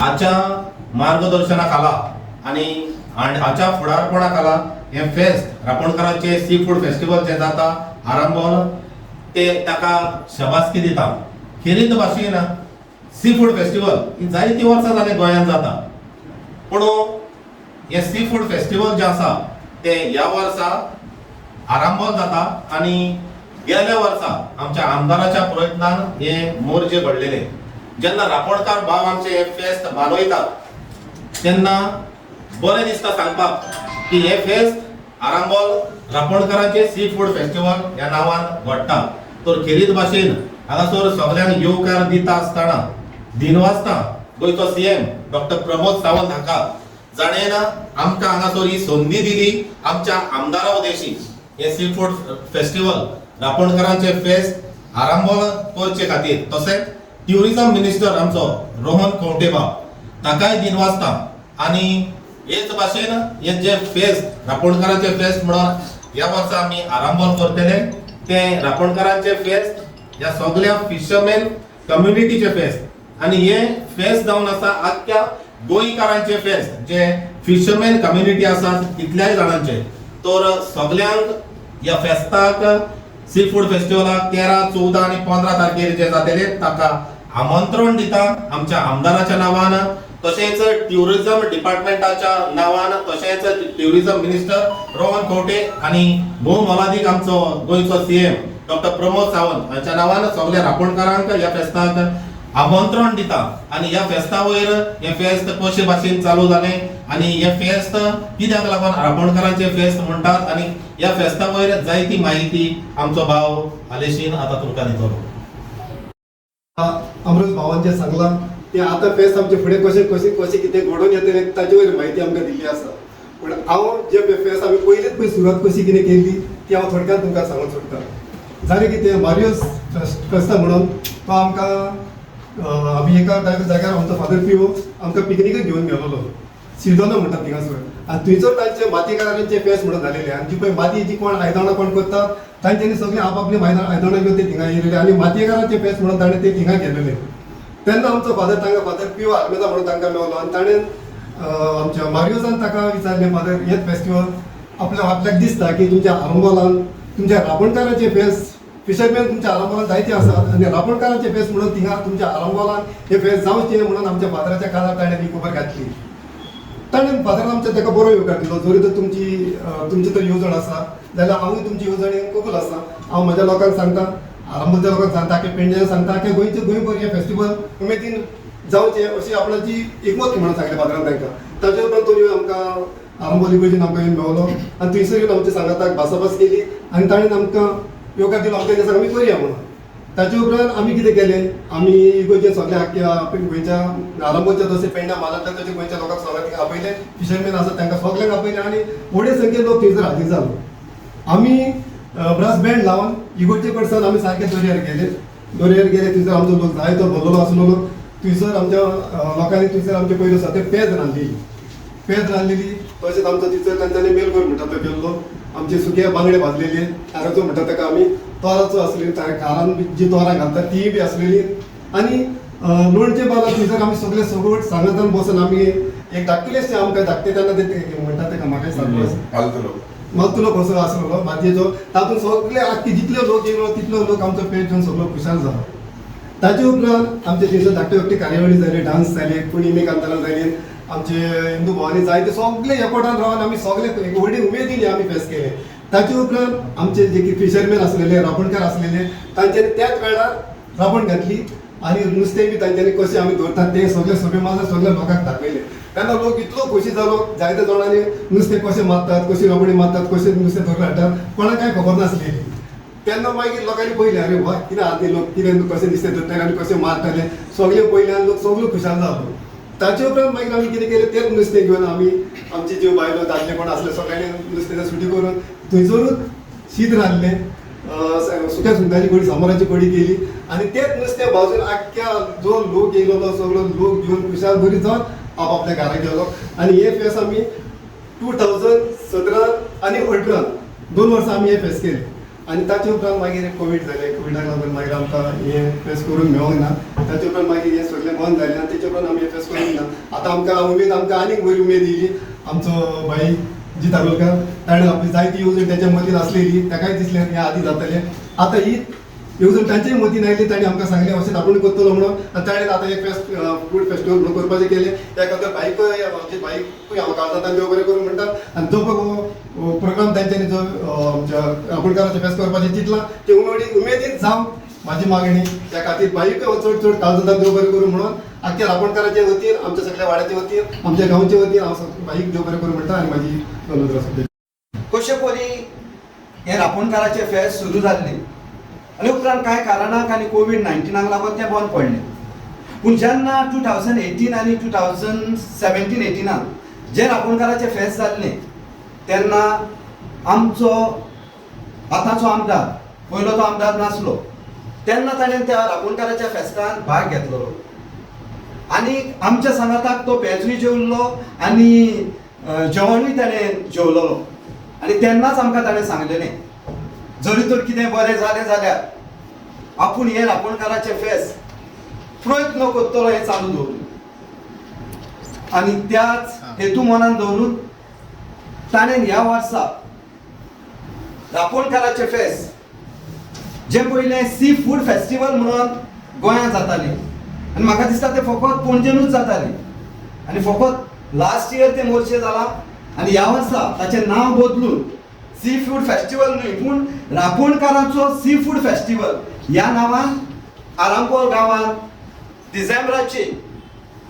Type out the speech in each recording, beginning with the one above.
हाच्या मार्गदर्शनाखाला आणि हाच्या फुडारपणाखाला हे फेस्ट रापणकारांचे सी फूड फेस्टिवल जे जाता आरंभोन ते ताका शबासकी दिता. खेरीत भाशेन सी फूड फेस्टिवल ही जायती वर्सां जाली गोंयांत जाता, पूण हे सी फूड फेस्टिवल जे आसा ते ह्या वर्सा आरंभोन जाता आणि गेल्या वर्सा आमच्या आमदाराच्या प्रयत्नान हे मोर्चे घडलेले. जेन्ना रापणकार भाव आमचे हे फेस्त मानयतात तेन्ना बरें दिसता सांगपाक की हे फेस्त आरंभोल रापणकारांचे सी फूड फेस्टिवल ह्या नांवान घडटा. तर खेरीत भाशेन हांगासर सगळ्यांक येवकार दिता आसतना दिनवासता गोंयचो सीएम डॉक्टर प्रमोद सावंत हाका जाणेन आमकां हांगासर ही संदी दिली आमच्या आमदारा उदेशी हे सी फूड फेस्टिवल रापणकारांचे फेस्त आरंभोल करचे खातीर. तशेंच ट्युरिझम मिनिस्टर आमचो रोहन खंवटेबाब ताकाय दिनवासता आणि हेच भाशेन हे जे फेस्त रापणकारांचे फेस्त म्हणून ह्या वर्सा आमी आरंभोल करतले ते रापणकारांचे फेस्त ह्या सगळ्या फिशरमॅन कम्युनिटीचे फेस्त आणि हे फेस्त जावन आसा आख्या गोंयकारांचे फेस्त जे फिशरमॅन कम्युनिटी आसात तितल्याय जाणांचे. तर सगळ्यांक ह्या फेस्ताक सी फूड फेस्टिवलाक 13, 14 आणि 15 तारखेर जे जातले ताका आमंत्रण दिता आमच्या आमदाराच्या नावान, तशेंच ट्युरिझम डिपार्टमेंटाच्या नावान, तशेंच ट्युरिझम मिनिस्टर रोहन खंवटे आणि भोव मोलादीक आमचो गोंयचो सीएम डॉक्टर प्रमोद सावंत हांच्या नावान सगळ्या रापणकारांक ह्या फेस्ताक आमंत्रण दिता. आणि ह्या फेस्ता वयर हे फेस्त कशे भाशेन चालू जाले आणि हे फेस्त कित्याक लागून रापणकारांचे फेस्त म्हणटात आणि ह्या फेस्ता वयर जायती माहिती आमचो भाव हालेशीन आता तुमकां दितलो. अमृत भावान जे सांगला ते आता फेस्त आमचे फुडें कशें कशें कशें कितें घडोवन येतलें ताजे वयर म्हायती आमकां दिल्ली आसा. पूण हांव जे फेस्त आमी पयलींच पळय सुरवात कशी कितें केल्ली ती हांव थोडक्यात तुमकां सांगूंक सोदतां. जालें कितें मारियोस फेस्ता म्हणून तो आमकां आमी एका जाग्यार आमचो फादर पिओ आमकां पिकनिकेक घेवन गेलोलो सिडोना म्हणटात थिंगासर. आनी थंयसर तांचे मातीकारांचे फेस्त म्हणून जालेले आनी जी पळय माती जी कोण आयदनां कोण करतात तांच्यांनी सगळीं आपापली आयदनां घेवन ते थिंगा येयलेले आनी मातीकारांचे फेस्त म्हणून ताणें ते थिंगा गेलेले. तेन्ना आमचो फादर तांकां फादर पिओ आल्मेदा म्हणून तांकां मेवलो आनी ताणें आमच्या मारियोसान ताका विचारलें फादर हेच फेस्टिवल आपल्याक दिसता की तुमच्या आरंभोलान तुमच्या रापणकारांचे फेस्त फिशरमॅन तुमच्या आरंभोलान जायते आसात आनी रापणकारांचे फेस्त म्हणून थिंगा तुमच्या आरंभोलान हे फेस्त जावचे म्हणून आमच्या फादराच्या कानार ताणें ही खबर घातली. ताणें फादरान आमच्या ताका बरो येवकार दिलो. जरी तर तुमची तर येवजण आसा जाल्यार हांवूय तुमची येवजणेक कबूल आसा. हांव म्हज्या लोकांक सांगता, आरंभोलच्या लोकांक सांगता, की पेडण्यां सांगता की गोंयभर हे फेस्टिवल उमेदीन जावचे अशी आपणाची एकमत म्हणून सांगलें फादरान तांकां. ताचे उपरांत तो आमकां आरंभोल इगर्जेन आमकां येवन मेवलो आनी थंयसर येवन आमच्या सांगाताक भासाभास केली आनी ताणें आमकां येवकार दिलो आमकां दिसा आमी करया म्हणून. ताचे उपरांत आमी कितें केलें, आमी इगर्जेन सगळ्या आख्या गोंयच्या आरंभोलच्या तशें पेडण्यां मालांतल्या तशें गोंयच्या लोकांक सगळ्यांक आपयले, फिशरमॅन आसा तांकां सगळ्यांक आपयले आनी व्हडे संख्येन लोक थंयसर हाजीर जालो. आमी ब्रास बँड लावन इगोर्जे कडसान आमी सारके दर्यार गेले. थंयसर आमचो लोक जायतो भरलेलो आसलेलो. थंयसर आमच्या लोकांनी थंयसर आमचे पयलो आसा ते पेज रांदलेली. तशेंच आमचो थंयसर तांच्यांनी मेलगोर म्हणटा तो गेल्लो. आमचे सुके बांगडे भाजलेले, खाराचो म्हणटा ताका आमी, तोराचो आसलेली, खारान जी तोरां घालतात ती बी आसलेली. आनी लोणचे बांदून थंयसर आमी सगळे सगळं सांगातान बसून आमी एक धाकटुलेशें आमकां धाकटे तेन्ना ते म्हणटा ताका म्हाका सांगलो मालतुलो कसो आसलो मातयेचो. तातूंत सगळे आख्खे जितले लोक येयलो तितलो लोक आमचो पेज घेवन सगळो खुशाल जालो. ताचे उपरांत आमचे थंयसर धाकटे धाकटे कार्यावळी जाले, डान्स जाले, कोणी मेक आमदारां जाली, आमचे हिंदू भवानी जायते सगळे एकवटान रावन आमी सगळे व्हडी उमेदीन आमी फेस्त केले. ताचे उपरांत आमचे जे फिशरमॅन आसलेले, रापणकार आसलेले, तांच्यांनी त्याच वेळार रापण घातली आनी नुस्तें बी तांच्यांनी कशें आमी दवरतात ते सगळे सभे माजर सगळे लोकांक दाखयले. तेन्ना लोक इतलो खोशी जालो, जायत्या जाणांनी नुस्तें कशें मारतात, कशी राबडी मारतात, कशें नुस्तें धरून हाडटात कोणाक कांय खबर नासलेली. तेन्ना मागीर लोकांनी पयलें अरे वा कितें आसले लोक कितें कशें नुस्तें धरताले आनी कशें मारताले सगळे पयले आनी लोक सगळो खुशाल जालो. ताचे उपरांत मागीर आमी कितें केलें तेच नुस्तें घेवन आमी आमची ज्यो बायलो दादले कोण आसले सगळ्यांनी नुस्त्याची सुटी करून थंयसरूच शीत रांदलें, सुक्या सुंगटाची कडी, सांबाराची कडी केली आनी तेच नुस्तें भाजून आख्ख्या जो लोक येयलो सगळो लोक घेवन खुशाल बरी जावन आपापल्या घरा गेलो. आनी हे फेस्त आमी 2017 आनी 18 2 वर्सां आमी हे फेस्त केले. आनी ताचे उपरांत मागीर कोवीड जालें. कोविडाक लागून मागीर आमकां हें फेस करूंक मेळोंक ना. ताचे उपरांत मागीर हें सगळें बंद जालें आनी तेचे उपरांत आमी हें फेस करूंक ना. आतां आमकां उमेद आमकां आनीक बरी उमेद येयली. आमचो भाई जी दारोलकर ताणें आपली जायती येवजण तेच्या मतीन आसलेली, ताकाय दिसलें हें आदी जातलें. आतां ही येवजण तांचेय मतीन आयली. ताणें आमकां सांगलें अशें आपूण करतलो म्हणून. आनी ताणें आतां एक फूड फेस्टिवल म्हणून करपाचें केलें. त्या खातीर बाईकूय आमचे बाईकूय हांव काळजांतल्यान देव बरें करूं म्हणटा. आनी जो पळय प्रोग्राम तांच्यांनी जो आमच्या रापणकाराचें फेस्त करपाचें चिंतलां तें उमेदीन जावं म्हाजी मागणी. त्या खातीर बाईकूय चड चड काळजांतल्यान देव बरें करूं म्हणून आख्या रापणकाराचे वतीन, आमच्या सगळ्या वाड्याचे वतीन, आमच्या गांवचे वतीन हांव बाईक देव बरें करूं म्हणटा आनी म्हाजी धन्यवाद. कशे परी हे रापणकाराचे फेस्त सुरू जाल्ले आनी उपरांत कांय कारणाक आनी कोवीड-19 लागून तें बंद पडलें. पूण जेन्ना 2018 आनी 2017-18 जे रापणकाराचे फेस्त जाल्ले तेन्ना आमचो आतांचो आमदार, पयलो तो आमदार नासलो, तेन्ना ताणें त्या रापणकाराच्या फेस्तान भाग घेतलो आनी आमच्या सांगाताक तो पेजूय जेवल्लो आनी जेवणूय ताणें जेवलोलो. आनी तेन्नाच आमकां ताणें सांगलेलें जरी तर कितें बरें जालें जाल्यार आपूण हे रापणकाराचें फेस्त प्रयत्न करतलो हें चालू दवरून. आनी त्याच हेतू मनान दवरून ताणें ह्या वर्सा रापणकाराचें फेस्त जे पयलें सी फूड फेस्टिवल म्हणून गोंयांत जातालें आनी म्हाका दिसता तें फकत पणजेनूच जातालें आनी फकत लास्ट इयर तें मोर्चे जालां. आनी ह्या वर्सा ताचें नांव बदलून सी फूड फेस्टिवल न्हय पूण रापणकाराचो सी फूड फेस्टिवल ह्या नांवान आरांबोल गांवांत डिसेंबराचे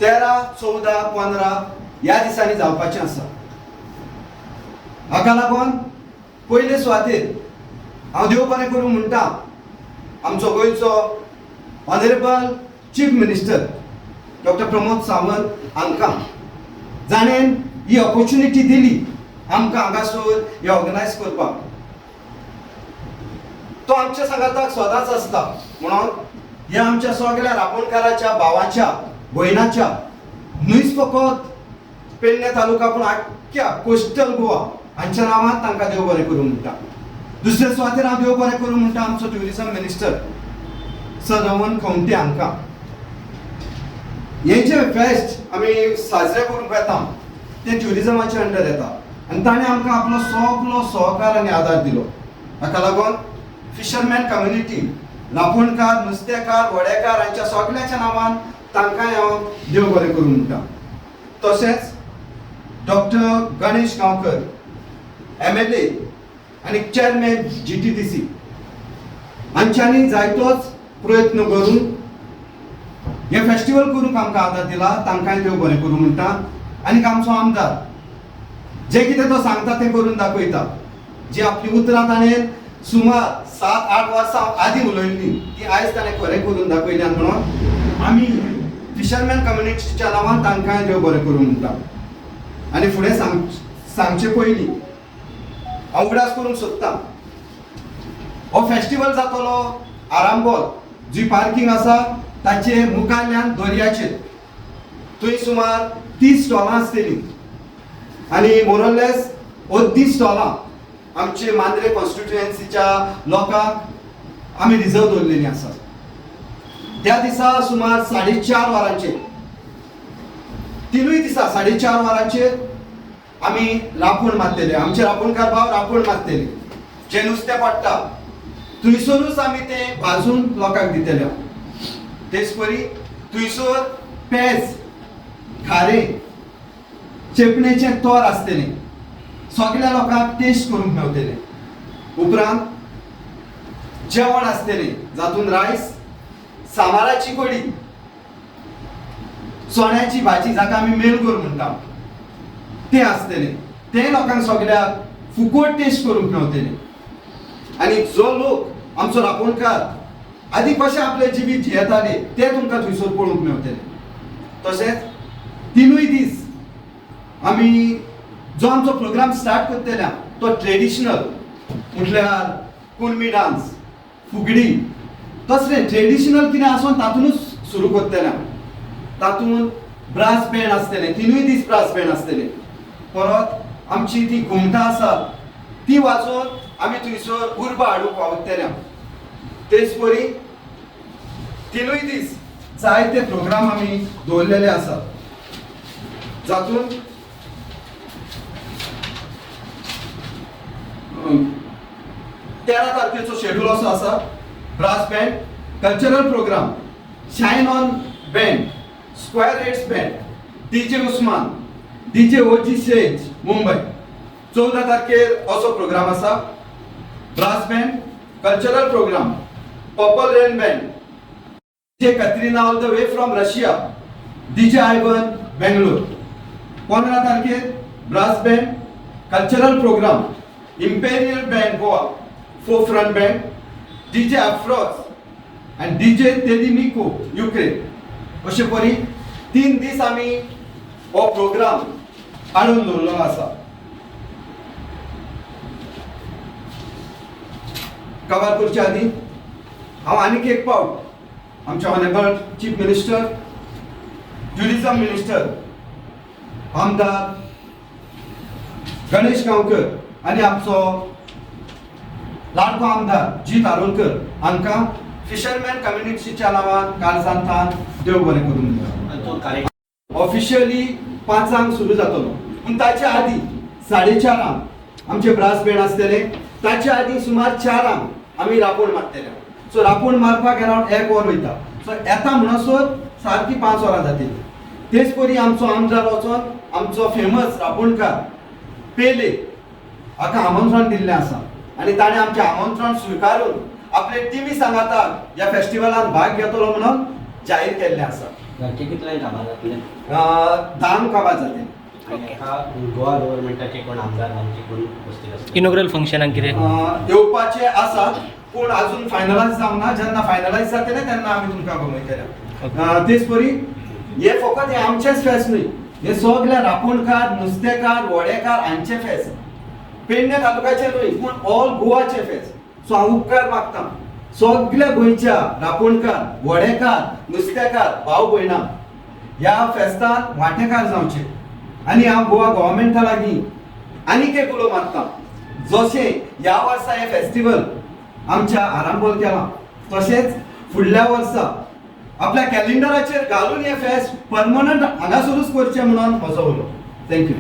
13, 14, 15 ह्या दिसांनी जावपाचें आसा. हाका लागून पयले सुवातेर हांव देव बरें करूं म्हणटा आमचो गोंयचो honourable chief minister doctor Pramod Sawant हांकां, जाणेन ही ऑपॉर्च्युनिटी दिली आमकां हांगासर हे ऑर्गनायज करपाक. तो आमच्या सांगाताक सदांच आसता म्हणून ह्या आमच्या सगळ्या रापणकाराच्या भावाच्या भयणाच्या न्हयच फकत पेडणे तालुका पूण आख्ख्या कोस्टल गोवा हांच्या नांवान तांकां देव बरें करूं म्हणटा. दुसरे सुवातेर हांव देव बरें करूं म्हणटा आमचो tourism minister sir Raman Khaunte हांकां. हे जे फेस्ट आमी साजरे करूंक येता ते ट्युरिझमाच्या अंडर येता आनी ताणें आमकां आपलो सगळो सहकार आनी आदार दिलो. हाका लागून फिशरमॅन कम्युनिटी, रापणकार, नुस्तेकार, वडेकार हांच्या सगळ्याच्या नांवान तांकांय हांव देव बरें करूं म्हणटा. तशेंच डॉक्टर गणेश गांवकर MLA आनी चेअरमॅन GTDC हांच्यांनी जायतोच प्रयत्न करून हे फेस्टिवल करूंक आमकां आदार दिला. तांकांय देव बरें करूं म्हणटा. आनी आमचो आमदार जे कितें तो सांगता तें करून दाखयता. जी आपली उतरां ताणें सुमार 7-8 वर्सां आदीं उलयल्ली ती आयज ताणें खरें करून दाखयल्या म्हणून आमी फिशरमॅन कम्युनिटीच्या नांवान तांकांय देव बरें करूं म्हणटा. आनी फुडें सांगचे पयलीं हांव उगडास करूंक सोदतां हो फेस्टिवल जातलो आरांबोल जी पार्किंग आसा ताचे मुखारल्यान दर्याचेर. थंय सुमार 30 स्टॉलां आसतलीं आनी मोरलेस 30 स्टॉलां आमचे मांद्रे कॉन्स्टिट्युएन्सीच्या लोकांक आमी रिजर्व दवरलेलीं आसा. त्या दिसा सुमार 4.5 वरांचेर, तिनूय दिसा 4.5 वरांचेर आमी रापण मारतले. आमचे रापणकार भाव रापण मारतले. जे नुस्तें पडटा थंयसरूच आमी तें भाजून लोकांक दितले. तेच परी थंयसर पेज, खारें, चेपणेचे तोर आसतले. सगळ्या लोकांक टेस्ट करूंक मेळटले. उपरांत जेवण आसतलें जातून रायस, सामाराची कडी, चण्याची भाजी जाका आमी मेलगोर म्हणटा तें आसतलें. तें लोकांक सगळ्याक फुकट टेस्ट करूंक मेळटलें. आनी जो लोक आमचो रापणकार आदी कशें आपलें जिवीत जियेताले तें तुमकां थंयसर पळोवंक मेळटलें. तशेंच तिनूय दीस आमी जो आमचो प्रोग्राम स्टार्ट करतले तो ट्रेडिशनल म्हटल्यार कुणबी डान्स, फुगडी, तसलें ट्रेडिशनल कितें आसून तातूंतच सुरू करतले. तातूंत ब्रास बँड आसतलें, तिनूय दीस ब्रास बँड आसतलें. परत आमची ती घुमटां आसा ती वाजोवन आमी थंयसर उर्बा हाडूंक पावतले तेच परी 3 दीस जायते प्रोग्राम आमी दवरलेले आसात जातून 13 तारखेचो शेड्यूल असो आसा brass band cultural programme shine on band square heads band DJ Usman DJ OG Sage Mumbai 14 तारखेर असो प्रोग्राम आसा brass band cultural programme purple rain band DJ Katrina all the way from Russia DJ Ivan Bangalore 15 तारखेर brass band cultural programme imperial band Goa four front band DJ Afroz and DJ तेलिमिको Ukraine अशे परी 3 दीस आमी हो programme हाडून दवरलो आसा कवर करचे आदी हांव आनीक एक फावट आमचे honourable chief minister tourism minister आमदार गणेश गांवकर आनी आमचो लाडको आमदार जीत आरोलकर हांकां फिशरमॅन कम्युनिटीच्या नावान काळजांतान देव बरें करून दिता ऑफिशियली 5 सुरू जातलो पूण ताच्या आदी 4:30 आमचे ब्रास बँड आसतले ताच्या आदी सुमार 4 आमी रापोण मारतले सो रापोण मारपाक अरावंड 1 वर वयता सो येता म्हणसर सारकी 5 वरां जातली तेच परी आमचो आमदार वचोन आमचो फेमस रापोणकार पेले हाका आमंत्रण दिल्लें आसा आनी ताणें आमचें आमंत्रण स्विकारून आपले टीमी सांगाताक ह्या फेस्टिवलान भाग घेतलो म्हणून जाहीर केल्लें आसा घरचे कितले कामां जातले 10 काबां जातले आनी एका गोवा गव्हर्मेंटाचे कोण आमदार आमचे कोण उपस्थित आसतले इनॉग्रल फंक्शनाक कितें येवपाचे आसात पूण अजून फायनलायज जावना जेन्ना फायनलायज जातले तेन्ना आमी तुमकां गमयतले तेच परी हे फकत हे आमचेच फेस्त न्हय हे सगळे रापोणकार नुस्तेकार वडेकार हांचे फेस्त पेडणे तालुक्याचे न्हय पूण ऑल गोवाचे फेस्त सो हांव उपकार मागता सगळ्या गोंयच्या रापोणकार वडेकार नुस्तेकार भाव भयणां ह्या फेस्तान वांटेकार जावचे आनी हांव गोवा गव्हर्मेंटा लागीं आनीक एक उलो मारता जशें ह्या वर्सा हे फेस्टिवल आमच्या आरांबोल केला तशेंच फुडल्या वर्सा आपल्या कॅलेंडराचेर घालून हे फेस्ट परमनंट हांगासरूच करचें म्हणून म्हजो उलो थँक्यू